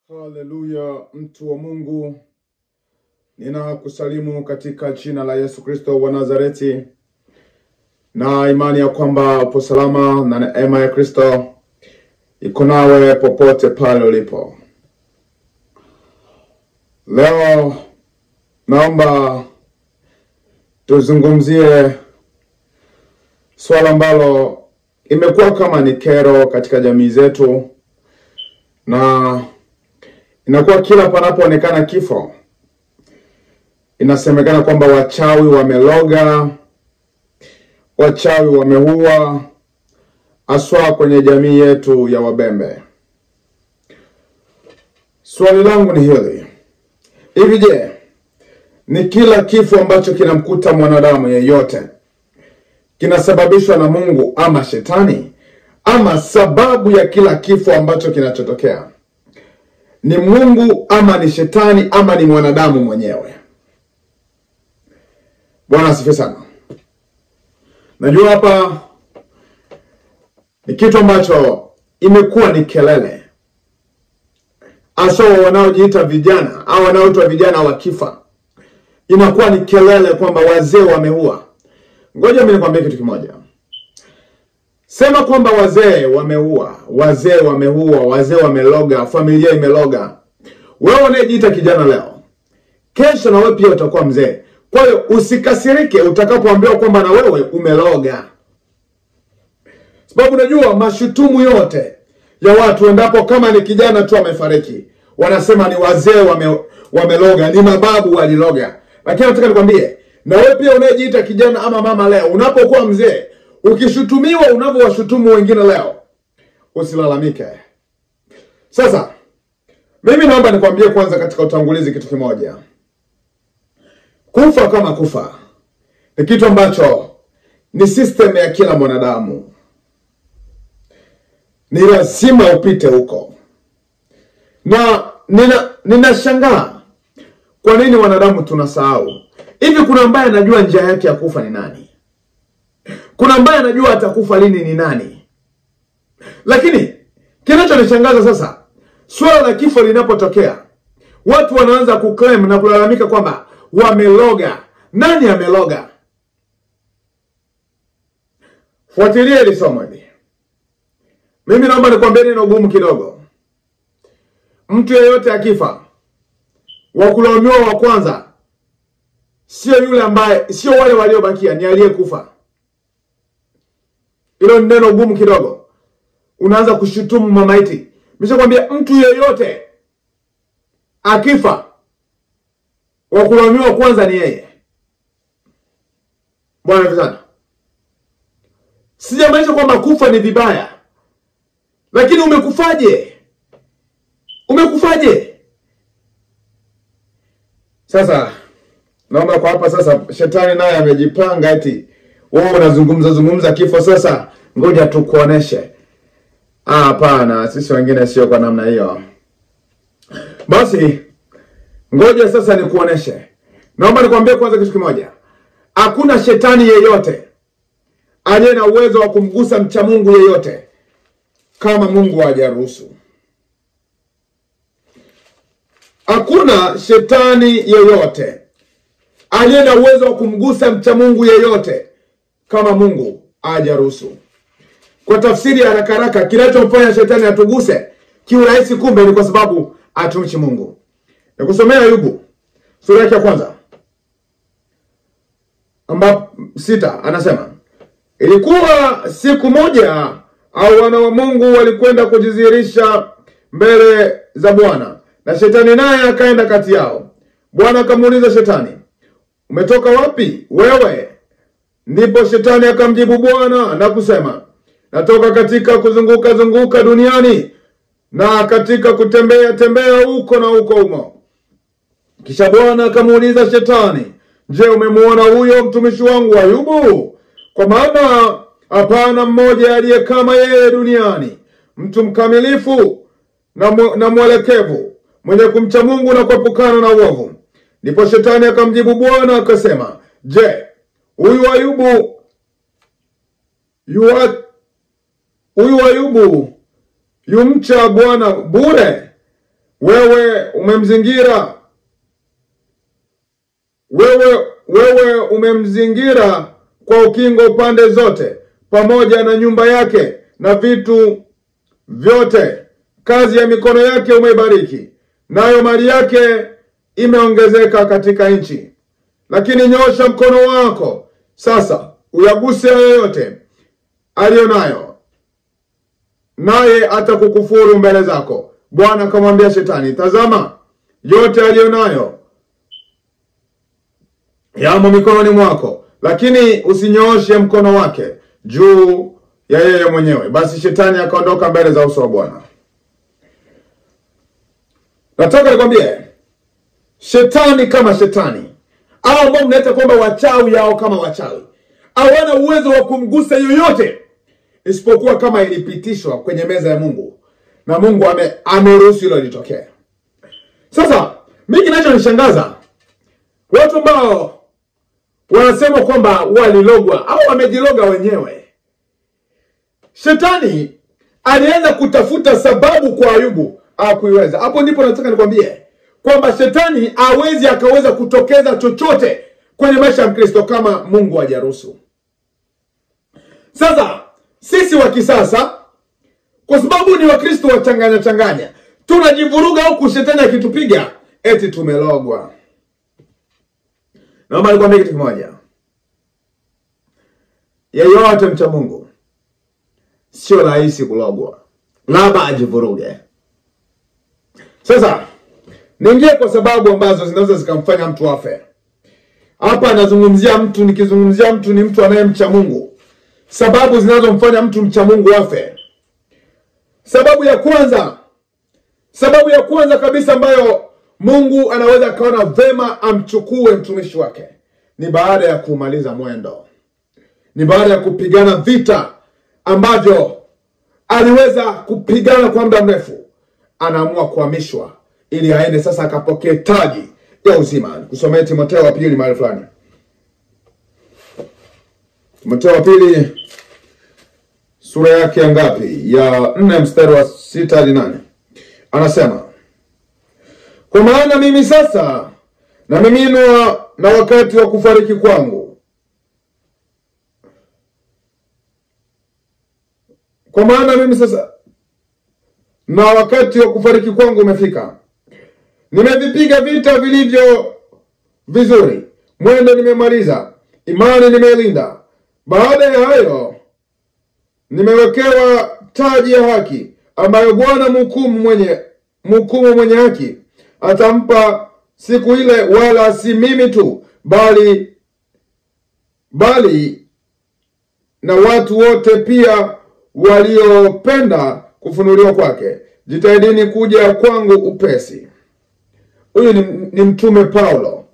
Haleluya, mtu wa Mungu. Ninakusalimu katika jina la Yesu Kristo wa Nazareti. Na imani ya kwamba upo salama na neema ya Kristo iko nawe popote pale ulipo. Leo naomba tuzungumzie swala ambalo imekuwa kama ni kero katika jamii zetu, na inakuwa kila panapoonekana kifo inasemekana kwamba wachawi wameloga, wachawi wameua, aswa kwenye jamii yetu ya Wabembe. Swali langu ni hili: hivi je, ni kila kifo ambacho kinamkuta mwanadamu yeyote kinasababishwa na Mungu ama shetani? Ama sababu ya kila kifo ambacho kinachotokea ni Mungu ama ni shetani ama ni mwanadamu mwenyewe? Bwana asifiwe sana. Najua hapa ni kitu ambacho imekuwa ni kelele, hasa wanaojiita vijana au wanaoitwa vijana wakifa, inakuwa ni kelele kwamba wazee wameua. Ngoja mimi nikwambie kitu kimoja. Sema kwamba wazee wameua, wazee wameua, wazee wameloga, familia imeloga. Wewe unayejiita kijana leo, kesho na wewe pia utakuwa mzee. Kwa hiyo usikasirike utakapoambiwa kwamba na wewe umeloga. Sababu unajua mashutumu yote ya watu endapo kama ni kijana tu amefariki, wanasema ni wazee wameloga, ni mababu waliloga. Lakini nataka nikwambie, na wewe pia unayejiita kijana ama mama leo, unapokuwa mzee, ukishutumiwa unavyowashutumu wengine leo, usilalamike. Sasa mimi naomba nikwambie kwanza katika utangulizi kitu kimoja. Kufa kama kufa ni kitu ambacho ni system ya kila mwanadamu. Ni lazima upite huko. Na ninashangaa kwa nini wanadamu tunasahau. Hivi kuna ambaye anajua njia yake ya kufa ni nani? Kuna ambaye anajua atakufa lini ni nani? Lakini kinachonishangaza sasa, swala la kifo linapotokea, watu wanaanza kuclaim na kulalamika kwamba wameloga. Nani ameloga? Fuatilia hili somo hili. Mimi naomba nikwambie neno gumu kidogo. Mtu yeyote akifa, wakulaumiwa wa kwanza sio yule ambaye, sio wale waliobakia, ni aliyekufa. Hilo ni neno gumu kidogo. Unaanza kushutumu mamaiti. Nimeshakwambia mtu yeyote akifa, wakulaumiwa kwanza ni yeye. Bwana vizana. Sijamaanisha kwamba kufa ni vibaya, lakini umekufaje? Umekufaje? Sasa naomba kwa hapa sasa, shetani naye amejipanga eti wewe unazungumza kifo. Sasa ngoja tukuoneshe. Hapana, sisi wengine sio kwa namna hiyo. Basi ngoja sasa nikuoneshe. Naomba nikwambie kwanza kitu kimoja. Hakuna shetani yeyote aliye na uwezo wa kumgusa mcha Mungu yeyote kama Mungu hajaruhusu. Hakuna shetani yeyote aliye na uwezo wa kumgusa mcha Mungu yeyote kama Mungu hajaruhusu. Kwa tafsiri ya haraka haraka, kinachomfanya shetani atuguse kiurahisi kumbe ni kwa sababu hatumchi Mungu. Nikusomea Ayubu sura yake ya kwanza ambapo 6 anasema, ilikuwa siku moja au wana wa Mungu walikwenda kujidhihirisha mbele za Bwana, na shetani naye akaenda kati yao. Bwana akamuuliza shetani, umetoka wapi wewe? Ndipo shetani akamjibu Bwana na kusema, natoka katika kuzunguka duniani na katika kutembea huko na huko humo. Kisha Bwana akamuuliza shetani, je, umemuona huyo mtumishi wangu Ayubu? Kwa maana hapana mmoja aliye kama yeye duniani, mtu mkamilifu na mwelekevu, mwenye kumcha Mungu na kuepukana na uovu. Ndipo shetani akamjibu Bwana akasema, je, huyu Ayubu yumcha Bwana bure? wewe umemzingira kwa ukingo pande zote, pamoja na nyumba yake na vitu vyote. Kazi ya mikono yake umeibariki, nayo mali yake imeongezeka katika nchi. Lakini nyosha mkono wako sasa, uyaguse yoyote alionayo, naye atakukufuru mbele zako. Bwana akamwambia Shetani, tazama, yote alionayo yamo mikononi mwako, lakini usinyooshe mkono wake juu ya yeye mwenyewe. Basi Shetani akaondoka mbele za uso wa Bwana. Nataka nikwambie, Shetani kama Shetani, au ambao mnaita kwamba wachawi yao kama wachawi, hawana uwezo wa kumgusa yoyote isipokuwa kama ilipitishwa kwenye meza ya Mungu, na Mungu ameruhusu hilo litokee. Sasa mimi kinachonishangaza, watu ambao wanasema kwamba walilogwa au wamejiloga wenyewe. Shetani alianza kutafuta sababu kwa Ayubu, hakuiweza. Hapo ndipo nataka nikwambie kwamba Shetani hawezi akaweza kutokeza chochote kwenye maisha ya Mkristo kama Mungu hajaruhusu. Sasa sisi wa kisasa, kwa sababu ni Wakristo wachanganya, tunajivuruga huku Shetani akitupiga eti tumelogwa. Naomba nikwambie kitu kimoja. Yeyote mcha Mungu sio rahisi kulogwa, labda ajivuruge. Sasa niingie kwa sababu ambazo zinaweza zikamfanya mtu afe. Hapa nazungumzia mtu, nikizungumzia mtu ni mtu anayemcha Mungu. Sababu zinazomfanya mtu mcha Mungu afe. Sababu ya kwanza kabisa ambayo Mungu anaweza kaona vema amchukue mtumishi wake ni baada ya kumaliza mwendo. Ni baada ya kupigana vita ambavyo aliweza kupigana kwa muda mrefu, anaamua kuhamishwa ili aende sasa akapokee taji ya uzima. Kusomea Timotheo wa pili mahali fulani. Timotheo wa pili sura yake ya ngapi? Ya 4 mstari wa 6 hadi 8. Anasema, kwa maana mimi sasa namiminwa na wakati wa kufariki kwangu. Kwa maana mimi sasa na wakati wa kufariki kwangu umefika. Nimevipiga vita vilivyo vizuri, mwendo nimemaliza, imani nimeilinda. Baada ya hayo nimewekewa taji ya haki, ambayo Bwana mhukumu mwenye haki atampa siku ile, wala si mimi tu, bali na watu wote pia waliopenda kufunuliwa kwake. Jitahidini kuja kwangu upesi. Huyu ni mtume Paulo.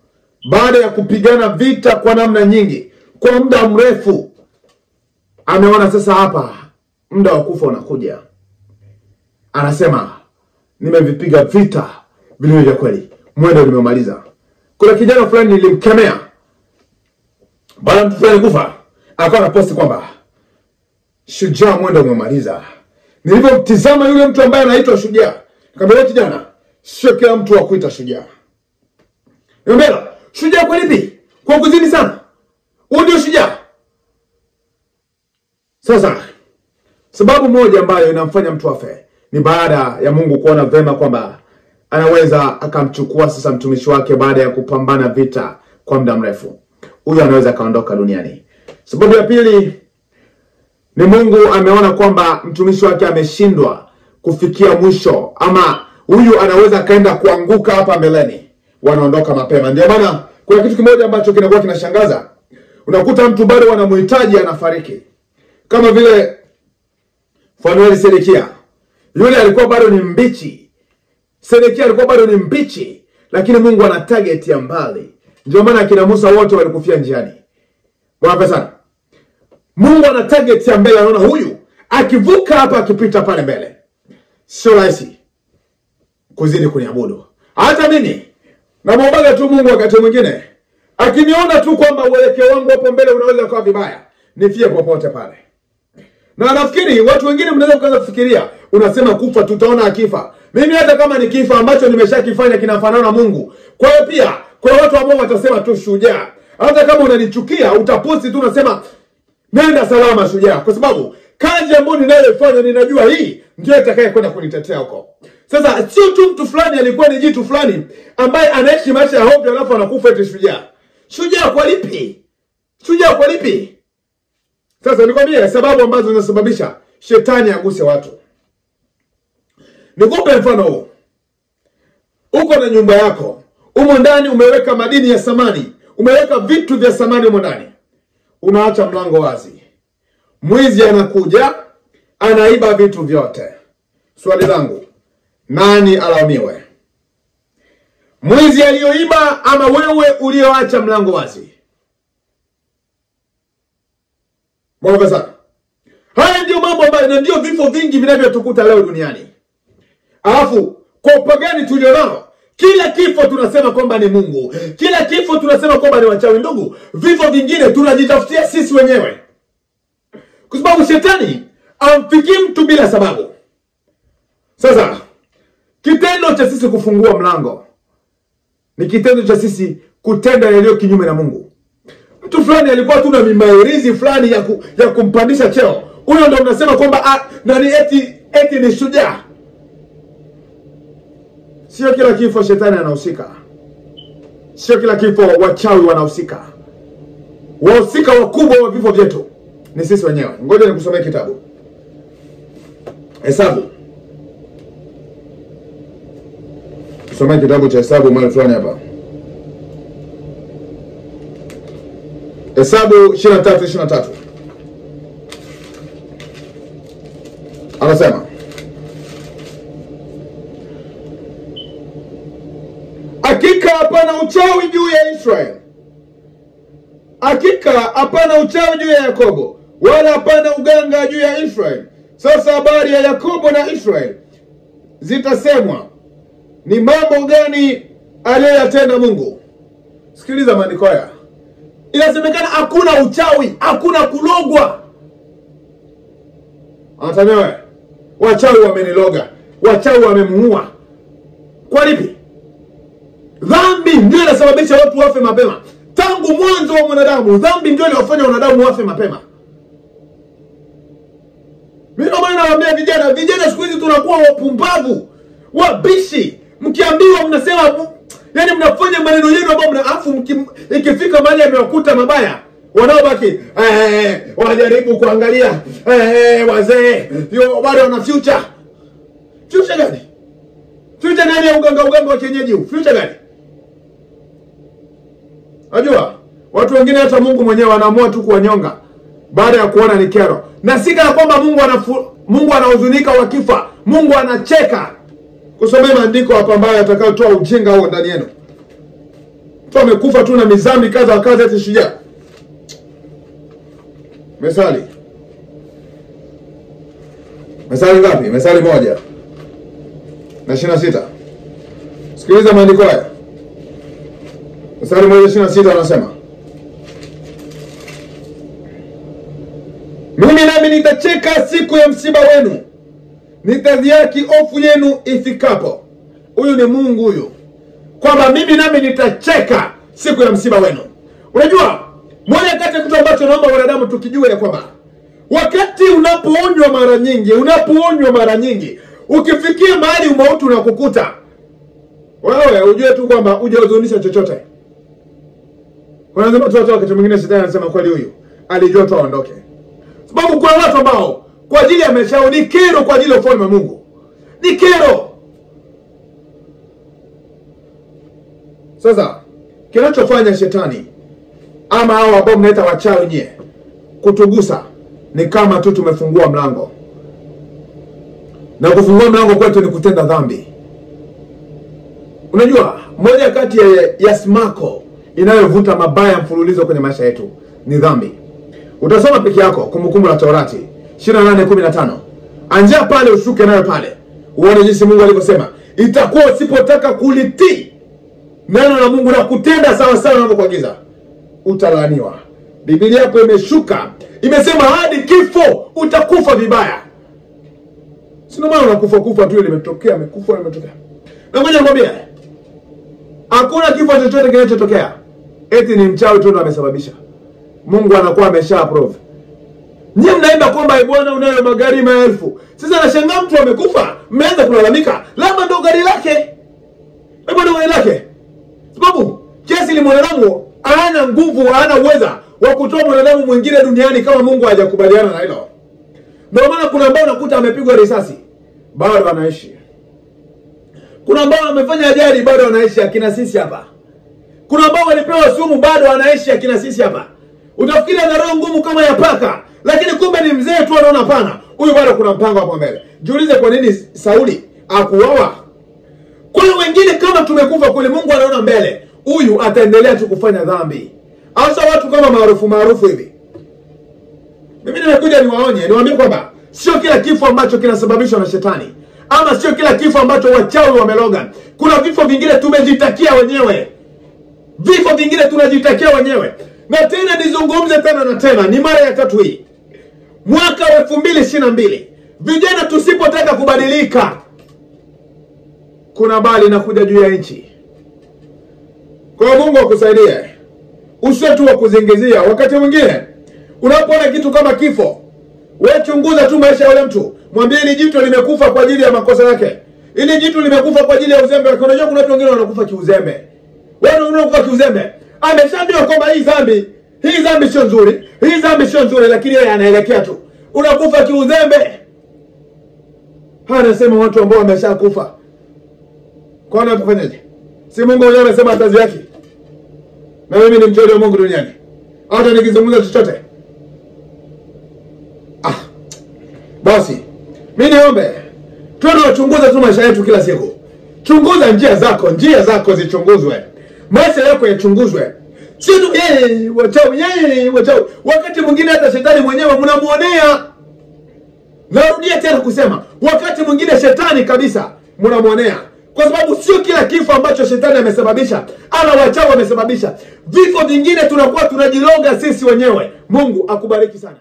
Baada ya kupigana vita kwa namna nyingi, kwa muda mrefu, ameona sasa hapa muda wa kufa unakuja. Anasema, nimevipiga vita vilivyo vya kweli, mwendo nimemaliza. Kuna kijana fulani nilimkemea baada mtu fulani kufa, akawa na posti kwamba shujaa, mwendo umemaliza. Nilipomtizama yule mtu ambaye anaitwa shujaa, nikamwambia, kijana, sio kila mtu wa kuita shujaa. Niambia, shujaa kwa lipi? Kwa kuzini sana? Huo ndio shujaa? Sasa sababu moja ambayo inamfanya mtu afe ni baada ya Mungu kuona vema kwamba anaweza akamchukua sasa mtumishi wake baada ya kupambana vita kwa muda mrefu. Huyu anaweza kaondoka duniani. Sababu ya pili ni Mungu ameona kwamba mtumishi wake ameshindwa kufikia mwisho, ama huyu anaweza kaenda kuanguka hapa mbeleni, wanaondoka mapema. Ndio maana kuna kitu kimoja ambacho kinakuwa kinashangaza. Unakuta mtu bado wanamhitaji anafariki. Kama vile Fanueli Sedekia. Yule alikuwa bado ni mbichi. Sedekia alikuwa bado ni mbichi, lakini Mungu ana target ya mbali. Ndio maana akina Musa wote walikufia njiani. Bwana sana. Mungu ana target ya mbele, anaona huyu akivuka hapa, akipita pale mbele, sio rahisi kuzidi kuniabudu. Hata mimi namwomba tu Mungu wakati mwingine akiniona tu kwamba uelekeo wangu hapo mbele unaweza kuwa vibaya, nifie popote pale. Na nafikiri watu wengine mnaweza kuanza kufikiria, unasema kufa, tutaona akifa. Mimi hata kama ni kifa ambacho nimeshakifanya kinafanana na Mungu. Kwa hiyo pia kwa watu ambao watasema tu shujaa. Hata kama unanichukia utaposti tu unasema nenda salama shujaa, kwa sababu kazi ambayo ninayofanya ninajua hii ndio itakaye kwenda kunitetea huko. Sasa sio tu mtu fulani alikuwa ni jitu fulani ambaye anaishi maisha ya hofu alafu anakufa eti shujaa. Shujaa kwa lipi? Shujaa kwa lipi? Sasa nikwambie sababu ambazo zinasababisha shetani aguse watu. Nikupe mfano huu. Uko na nyumba yako, umo ndani umeweka madini ya samani, umeweka vitu vya samani umo ndani. Unaacha mlango wazi. Mwizi anakuja, anaiba vitu vyote. Swali langu, nani alaumiwe? Mwizi aliyoiba ama wewe ulioacha mlango wazi? Mbona sana? Haya ndio mambo ambayo na ndio vifo vingi vinavyotukuta leo duniani. Alafu kwa upagani tulionao, kila kifo tunasema kwamba ni Mungu. Kila kifo tunasema kwamba ni wachawi. Ndugu, vifo vingine tunajitafutia sisi wenyewe. Kwa sababu shetani amfikii mtu bila sababu. Sasa kitendo cha sisi kufungua mlango ni kitendo cha sisi kutenda yaliyo kinyume na Mungu. Mtu fulani alikuwa tu na mimairizi fulani ya kumpandisha cheo. Huyo ndio unasema kwamba nani eti ni shujaa. Sio kila kifo shetani anahusika. Sio kila kifo wachawi wanahusika. Wahusika wakubwa wa vifo vyetu ni sisi wenyewe. Ngoja nikusomee kitabu. Hesabu. Tusomee kitabu cha Hesabu mahali fulani hapa. Hesabu 23:23. Anasema, hakika hapana uchawi juu ya Israeli. Hakika hapana uchawi juu ya Yakobo, wala hapana uganga juu ya Israeli. Sasa habari ya Yakobo na Israeli zitasemwa, ni mambo gani aliyoyatenda Mungu? Sikiliza maandiko haya. Inasemekana hakuna uchawi, hakuna kulogwa. Anatamewe, wachawi wameniloga, wachawi wamemuua. Kwa lipi? Dhambi ndio inasababisha watu wafe mapema. Tangu mwanzo wa mwanadamu, dhambi ndio inafanya wanadamu wafe mapema. Mimi nawaambia vijana siku hizi tunakuwa wapumbavu, wabishi. Mkiambiwa mnasema, yani mnafanya maneno yenu ambayo mnaafu ikifika mahali yamewakuta mabaya, wanaobaki wanajaribu kuangalia wazee bado wana future. Future gani? Future gani ya uganga wa kienyeji huu? Future gani? Unajua, watu wengine hata Mungu mwenyewe anaamua tu kuwanyonga baada ya kuona ni kero. Na sika kwamba Mungu anahuzunika wakifa. Mungu anacheka. Kusomea maandiko hapa ambayo yatakayotoa ujinga huo ndani yenu. Mtu amekufa tu na mizambi kaza wa kaza eti shujaa. Methali. Methali ngapi? Methali 1:26. Sikiliza maandiko haya. Methali 1:26 anasema, mimi nami nitacheka siku ya msiba wenu, nitadhihaki hofu yenu ifikapo. Huyu ni Mungu huyu. Kwamba mimi nami nitacheka siku ya msiba wenu. Unajua, moja kati ya kitu ambacho naomba wanadamu tukijue ya kwamba wakati unapoonywa mara nyingi, ukifikia mahali umauti unakukuta, wewe ujue tu kwamba hujahuzunisha chochote. Unasema tu wakati mwingine shetani anasema kweli huyu alijua tu aondoke. Sababu kwa watu ambao kwa ajili ya maisha yao ni kero kwa ajili ya ufalme wa Mungu. Ni kero. Sasa kinachofanya shetani ama hao ambao mnaita wachawi nyie kutugusa ni kama tu tumefungua mlango. Na kufungua mlango kwetu ni kutenda dhambi. Unajua, moja kati ya smako inayovuta mabaya mfululizo kwenye maisha yetu ni dhambi. Utasoma peke yako Kumbukumbu la Torati 28:15. Anzia pale ushuke nayo pale. Uone jinsi Mungu alivyosema, itakuwa usipotaka kulitii neno la Mungu na kutenda sawa sawa anavyokuagiza, utalaaniwa. Biblia hapo imeshuka, imesema hadi kifo utakufa vibaya. Sio maana unakufa kufa tu limetokea, amekufa limetokea. Na ngoja nikwambie, hakuna kifo chochote kinachotokea eti ni mchawi tu ndo amesababisha. Mungu anakuwa amesha approve. Nyinyi mnaimba kwamba Bwana unayo magari maelfu. Sasa nashangaa mtu amekufa, mmeanza kulalamika, labda ndo gari lake. Labda ndo gari lake. Sababu kiasi ni mwanadamu hana nguvu, hana uweza wa kutoa mwanadamu mwingine duniani kama Mungu hajakubaliana na hilo. Ndio maana kuna ambao unakuta amepigwa risasi, bado anaishi. Kuna ambao amefanya ajali, bado anaishi, akina sisi hapa. Kuna ambao walipewa sumu, bado anaishi, akina sisi hapa. Utafikiri ana roho ngumu kama ya paka, lakini kumbe ni mzee tu anaona pana. Huyu bado kuna mpango hapo mbele. Jiulize kwa nini Sauli akuuawa? Kwa hiyo wengine kama tumekufa kule, Mungu anaona mbele. Huyu ataendelea tu kufanya dhambi. Hasa watu kama maarufu hivi. Mimi nimekuja niwaonye, niwaambie kwamba sio kila kifo ambacho kinasababishwa na shetani, ama sio kila kifo ambacho wachawi wameloga. Kuna vifo vingine tumejitakia wenyewe. Vifo vingine tunajitakia wenyewe. Na tena nizungumze tena na tena, ni mara ya 3 hii. Mwaka wa 2022, vijana tusipotaka kubadilika, kuna bali inakuja juu ya nchi. Kwa Mungu akusaidie. Usiwe tu wa kuzingizia. Wakati mwingine unapoona kitu kama kifo, wewe chunguza tu maisha ya yule mtu. Mwambie ni jitu limekufa kwa ajili ya makosa yake. Ili jitu limekufa kwa ajili ya uzembe wake. Unajua kuna watu wengine wanakufa kiuzembe. Wewe unakufa kiuzembe. Ameshaambiwa kwamba hii dhambi sio nzuri. Hii dhambi sio nzuri, lakini yeye anaelekea tu. Unakufa kiuzembe. Anasema watu ambao wameshakufa. Kwa nini tufanyaje? Si Mungu mwenyewe amesema kazi yake. Na mimi ni mtoto wa Mungu duniani. Hata nikizungumza chochote. Basi, mimi niombe tunachunguza tu maisha yetu kila siku. Chunguza njia zako zichunguzwe. Maisha yako yachunguzwe. Sio tu wachawi. Wakati mwingine hata shetani mwenyewe mnamuonea. Narudia tena kusema, wakati mwingine shetani kabisa mnamuonea. Kwa sababu sio kila kifo ambacho shetani amesababisha ama wachawi wamesababisha. Vifo vingine tunakuwa tunajiloga sisi wenyewe. Mungu akubariki sana.